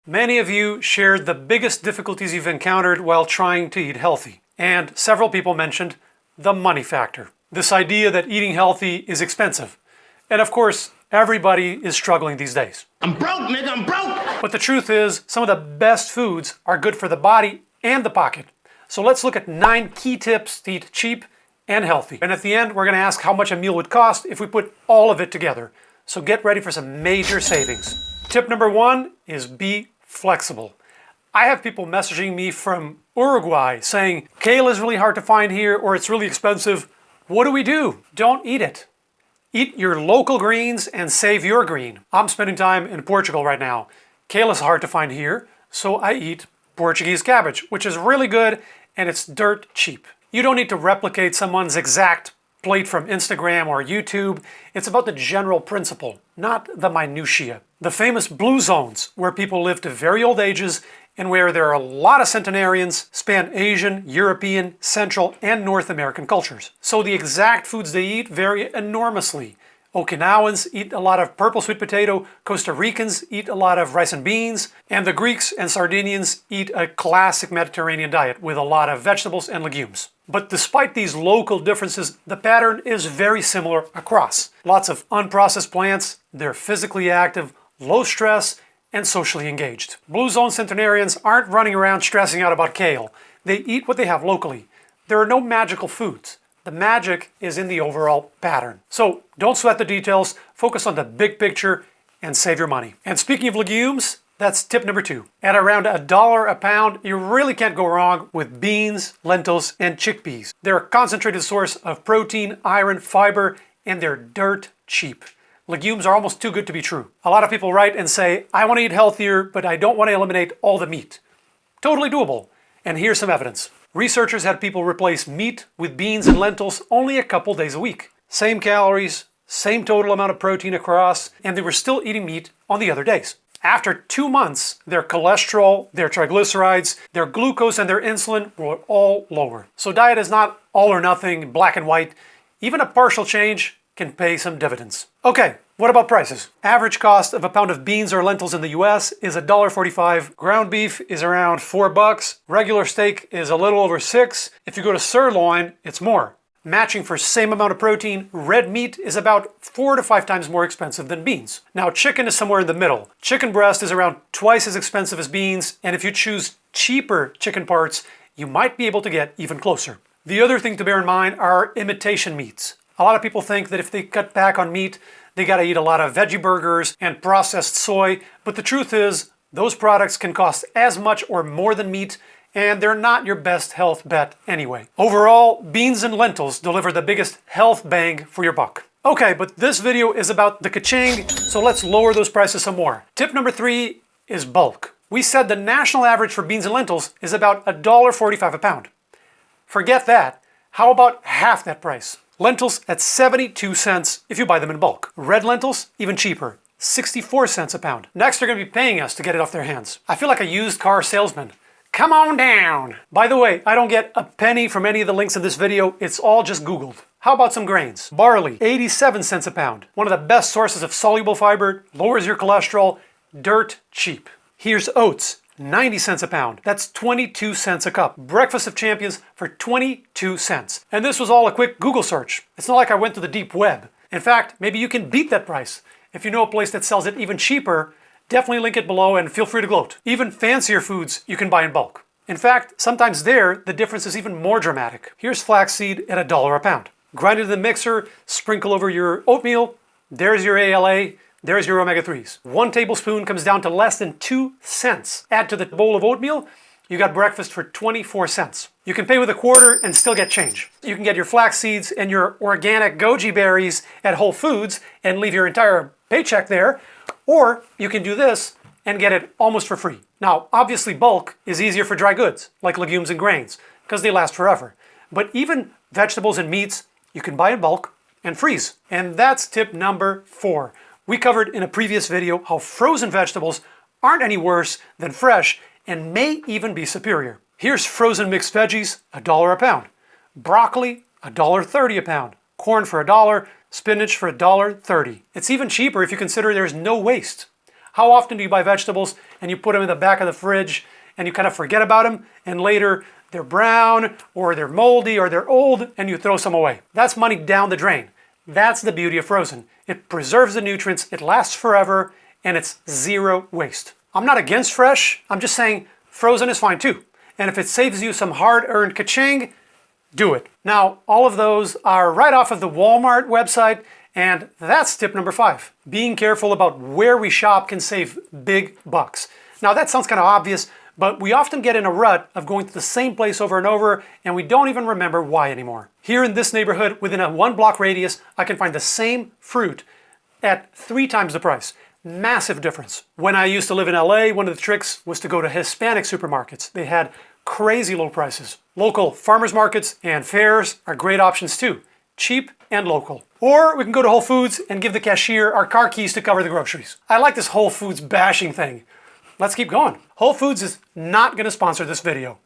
Many of you shared the biggest difficulties you've encountered while trying to eat healthy. And several people mentioned the money factor. This idea that eating healthy is expensive. And of course, everybody is struggling these days. I'm broke, nigga, I'm broke! But the truth is, some of the best foods are good for the body and the pocket. So let's look at 9 key tips to eat cheap and healthy. And at the end, we're gonna ask how much a meal would cost if we put all of it together. So get ready for some major savings. Tip number 1 is be flexible. I have people messaging me from Uruguay saying, kale is really hard to find here or it's really expensive. What do we do? Don't eat it. Eat your local greens and save your green. I'm spending time in Portugal right now. Kale is hard to find here, so I eat Portuguese cabbage, which is really good and it's dirt cheap. You don't need to replicate someone's exact plate from Instagram or YouTube. It's about the general principle, not the minutiae. The famous blue zones, where people live to very old ages and where there are a lot of centenarians, span Asian, European, Central, and North American cultures. So the exact foods they eat vary enormously. Okinawans eat a lot of purple sweet potato, Costa Ricans eat a lot of rice and beans, and the Greeks and Sardinians eat a classic Mediterranean diet with a lot of vegetables and legumes. But despite these local differences, the pattern is very similar across. Lots of unprocessed plants, they're physically active, low stress, and socially engaged. Blue Zone centenarians aren't running around stressing out about kale. They eat what they have locally. There are no magical foods. The magic is in the overall pattern. So don't sweat the details, focus on the big picture, and save your money. And speaking of legumes, that's tip number 2. At around $1 a pound, you really can't go wrong with beans, lentils, and chickpeas. They're a concentrated source of protein, iron, fiber, and they're dirt cheap. Legumes are almost too good to be true. A lot of people write and say, I want to eat healthier, but I don't want to eliminate all the meat. Totally doable. And here's some evidence. Researchers had people replace meat with beans and lentils only a couple days a week. Same calories, same total amount of protein across, and they were still eating meat on the other days. After 2 months, their cholesterol, their triglycerides, their glucose, and their insulin were all lower. So diet is not all or nothing, black and white. Even a partial change can pay some dividends. Okay, what about prices? Average cost of a pound of beans or lentils in the US is $1.45. Ground beef is around $4. Regular steak is a little over $6. If you go to sirloin, it's more. Matching for same amount of protein, red meat is about 4 to 5 times more expensive than beans. Now chicken is somewhere in the middle. Chicken breast is around twice as expensive as beans, and if you choose cheaper chicken parts, you might be able to get even closer. The other thing to bear in mind are imitation meats. A lot of people think that if they cut back on meat, they gotta eat a lot of veggie burgers and processed soy, but the truth is, those products can cost as much or more than meat, and they're not your best health bet anyway. Overall, beans and lentils deliver the biggest health bang for your buck. Okay, but this video is about the ka-ching, so let's lower those prices some more. Tip number 3 is bulk. We said the national average for beans and lentils is about $1.45 a pound. Forget that. How about half that price? Lentils at 72 cents if you buy them in bulk. Red lentils, even cheaper, 64 cents a pound. Next, they're gonna be paying us to get it off their hands. I feel like a used car salesman. Come on down. By the way, I don't get a penny from any of the links in this video. It's all just Googled. How about some grains? Barley, 87 cents a pound. One of the best sources of soluble fiber, lowers your cholesterol, dirt cheap. Here's oats, 90 cents a pound. That's 22 cents a cup. Breakfast of Champions for 22 cents. And this was all a quick Google search. It's not like I went to the deep web. In fact, maybe you can beat that price. If you know a place that sells it even cheaper, definitely link it below and feel free to gloat. Even fancier foods you can buy in bulk. In fact, sometimes there, the difference is even more dramatic. Here's flaxseed at $1 a pound. Grind it in the mixer, sprinkle over your oatmeal, there's your ALA, there's your omega-3s. 1 tablespoon comes down to less than 2 cents. Add to the bowl of oatmeal, you got breakfast for 24 cents. You can pay with a quarter and still get change. You can get your flax seeds and your organic goji berries at Whole Foods and leave your entire paycheck there, or you can do this and get it almost for free. Now, obviously bulk is easier for dry goods, like legumes and grains, because they last forever. But even vegetables and meats, you can buy in bulk and freeze. And that's tip number 4. We covered in a previous video how frozen vegetables aren't any worse than fresh and may even be superior. Here's frozen mixed veggies, $1 a pound. Broccoli, $1.30 a pound. Corn for $1, spinach for $1.30. It's even cheaper if you consider there's no waste. How often do you buy vegetables and you put them in the back of the fridge and you kind of forget about them, and later they're brown or they're moldy or they're old and you throw some away? That's money down the drain. That's the beauty of frozen. It preserves the nutrients, it lasts forever, and it's zero waste. I'm not against fresh, I'm just saying frozen is fine too. And if it saves you some hard-earned ka-ching, do it. Now, all of those are right off of the Walmart website, and that's tip number 5. Being careful about where we shop can save big bucks. Now, that sounds kind of obvious, but we often get in a rut of going to the same place over and over, and we don't even remember why anymore. Here in this neighborhood, within a 1-block radius, I can find the same fruit at 3 times the price. Massive difference. When I used to live in LA, one of the tricks was to go to Hispanic supermarkets. They had crazy low prices. Local farmers markets and fairs are great options too. Cheap and local. Or we can go to Whole Foods and give the cashier our car keys to cover the groceries. I like this Whole Foods bashing thing. Let's keep going. Whole Foods is not going to sponsor this video.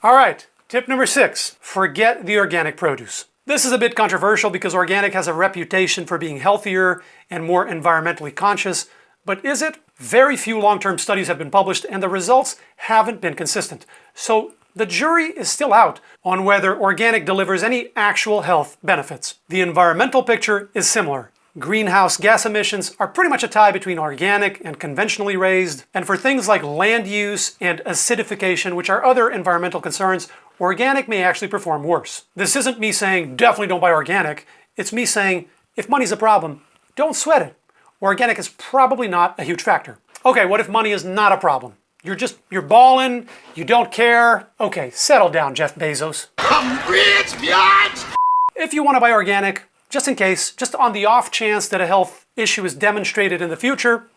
All right, tip number 6, forget the organic produce. This is a bit controversial because organic has a reputation for being healthier and more environmentally conscious, but is it? Very few long-term studies have been published and the results haven't been consistent. So the jury is still out on whether organic delivers any actual health benefits. The environmental picture is similar. Greenhouse gas emissions are pretty much a tie between organic and conventionally raised. And for things like land use and acidification, which are other environmental concerns, organic may actually perform worse. This isn't me saying definitely don't buy organic. It's me saying if money's a problem, don't sweat it. Organic is probably not a huge factor. Okay, what if money is not a problem? You're balling, you don't care. Okay, settle down, Jeff Bezos. I'm rich, bitch! If you want to buy organic, just in case, just on the off chance that a health issue is demonstrated in the future,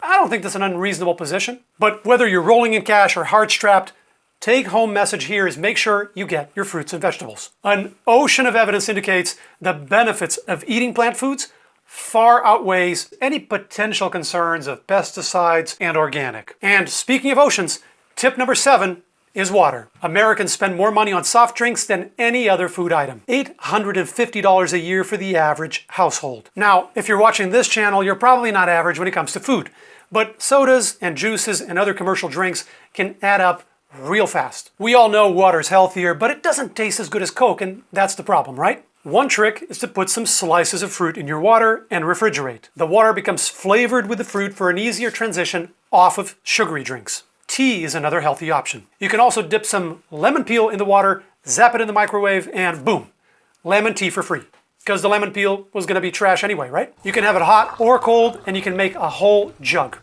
I don't think that's an unreasonable position. But whether you're rolling in cash or hard-strapped, take-home message here is make sure you get your fruits and vegetables. An ocean of evidence indicates the benefits of eating plant foods far outweighs any potential concerns of pesticides and organic. And speaking of oceans, tip number 7 is water. Americans spend more money on soft drinks than any other food item. $850 a year for the average household. Now, if you're watching this channel, you're probably not average when it comes to food. But sodas and juices and other commercial drinks can add up real fast. We all know water's healthier, but it doesn't taste as good as Coke, and that's the problem, right? One trick is to put some slices of fruit in your water and refrigerate. The water becomes flavored with the fruit for an easier transition off of sugary drinks. Tea is another healthy option. You can also dip some lemon peel in the water, zap it in the microwave, and boom, lemon tea for free. Because the lemon peel was going to be trash anyway, right? You can have it hot or cold, and you can make a whole jug.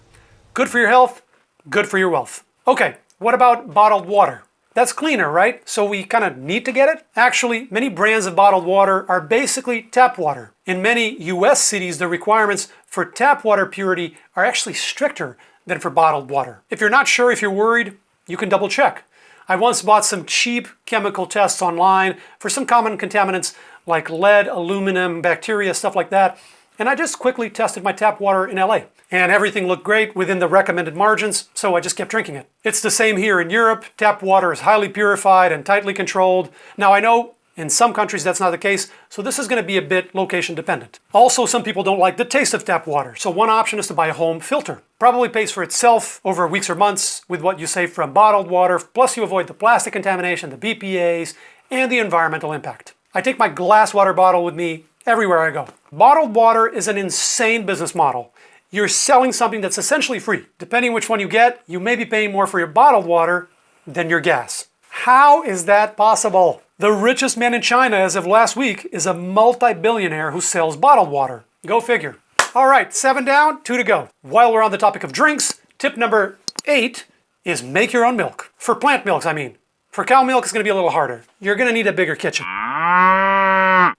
Good for your health, good for your wealth. Okay, what about bottled water? That's cleaner, right? So we kind of need to get it? Actually, many brands of bottled water are basically tap water. In many US cities, the requirements for tap water purity are actually stricter than for bottled water. If you're not sure, if you're worried, you can double check. I once bought some cheap chemical tests online for some common contaminants like lead, aluminum, bacteria, stuff like that. And I just quickly tested my tap water in LA. And everything looked great within the recommended margins, so I just kept drinking it. It's the same here in Europe. Tap water is highly purified and tightly controlled. Now I know in some countries that's not the case, so this is going to be a bit location dependent. Also, some people don't like the taste of tap water, so one option is to buy a home filter. Probably pays for itself over weeks or months with what you save from bottled water, plus you avoid the plastic contamination, the BPAs, and the environmental impact. I take my glass water bottle with me everywhere I go. Bottled water is an insane business model. You're selling something that's essentially free. Depending which one you get, you may be paying more for your bottled water than your gas. How is that possible? The richest man in China as of last week is a multi-billionaire who sells bottled water. Go figure. All right, 7 down, 2 to go. While we're on the topic of drinks, tip number 8 is make your own milk. For plant milks, I mean. For cow milk, it's going to be a little harder. You're going to need a bigger kitchen.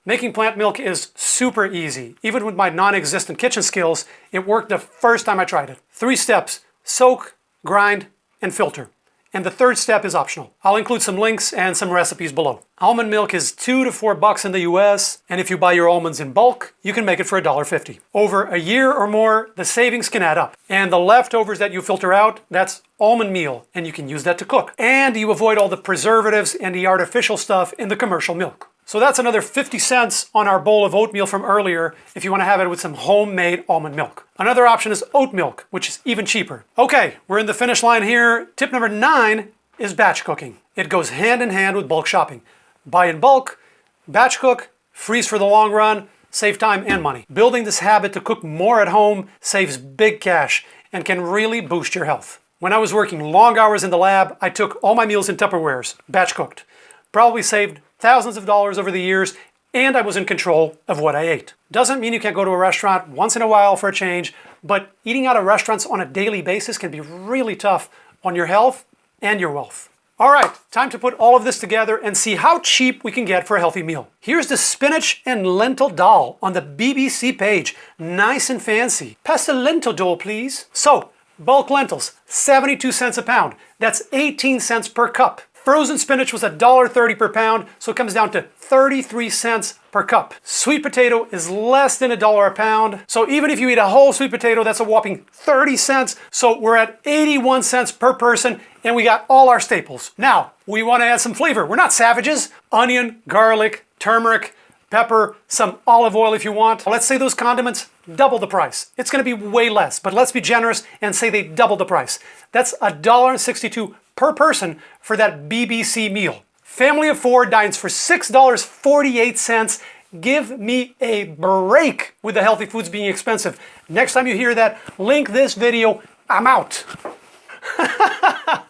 Making plant milk is super easy. Even with my non-existent kitchen skills, it worked the first time I tried it. 3 steps: soak, grind, and filter. And the 3rd step is optional. I'll include some links and some recipes below. Almond milk is $2 to $4 in the US, and if you buy your almonds in bulk, you can make it for $1.50. Over a year or more, the savings can add up. And the leftovers that you filter out, that's almond meal, and you can use that to cook. And you avoid all the preservatives and the artificial stuff in the commercial milk. So that's another 50 cents on our bowl of oatmeal from earlier if you want to have it with some homemade almond milk. Another option is oat milk, which is even cheaper. Okay, we're in the finish line here. Tip number 9 is batch cooking. It goes hand in hand with bulk shopping. Buy in bulk, batch cook, freeze for the long run, save time and money. Building this habit to cook more at home saves big cash and can really boost your health. When I was working long hours in the lab, I took all my meals in Tupperwares, batch cooked. Probably saved thousands of dollars over the years, and I was in control of what I ate. Doesn't mean you can't go to a restaurant once in a while for a change, but eating out of restaurants on a daily basis can be really tough on your health and your wealth. All right, time to put all of this together and see how cheap we can get for a healthy meal. Here's the spinach and lentil dal on the BBC page. Nice and fancy. Pass the lentil dal, please. So, bulk lentils, 72 cents a pound. That's 18 cents per cup. Frozen spinach was $1.30 per pound, so it comes down to 33 cents per cup. Sweet potato is less than $1 a pound, so even if you eat a whole sweet potato, that's a whopping 30 cents, so we're at 81 cents per person, and we got all our staples. Now, we want to add some flavor. We're not savages. Onion, garlic, turmeric, pepper, some olive oil if you want. Let's say those condiments double the price. It's going to be way less, but let's be generous and say they double the price. That's $1.62 per person for that BBC meal. Family of 4 dines for $6.48. Give me a break with the healthy foods being expensive. Next time you hear that, link this video. I'm out.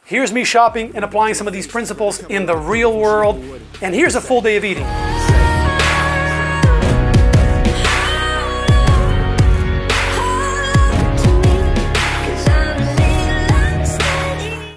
Here's me shopping and applying some of these principles in the real world. And here's a full day of eating.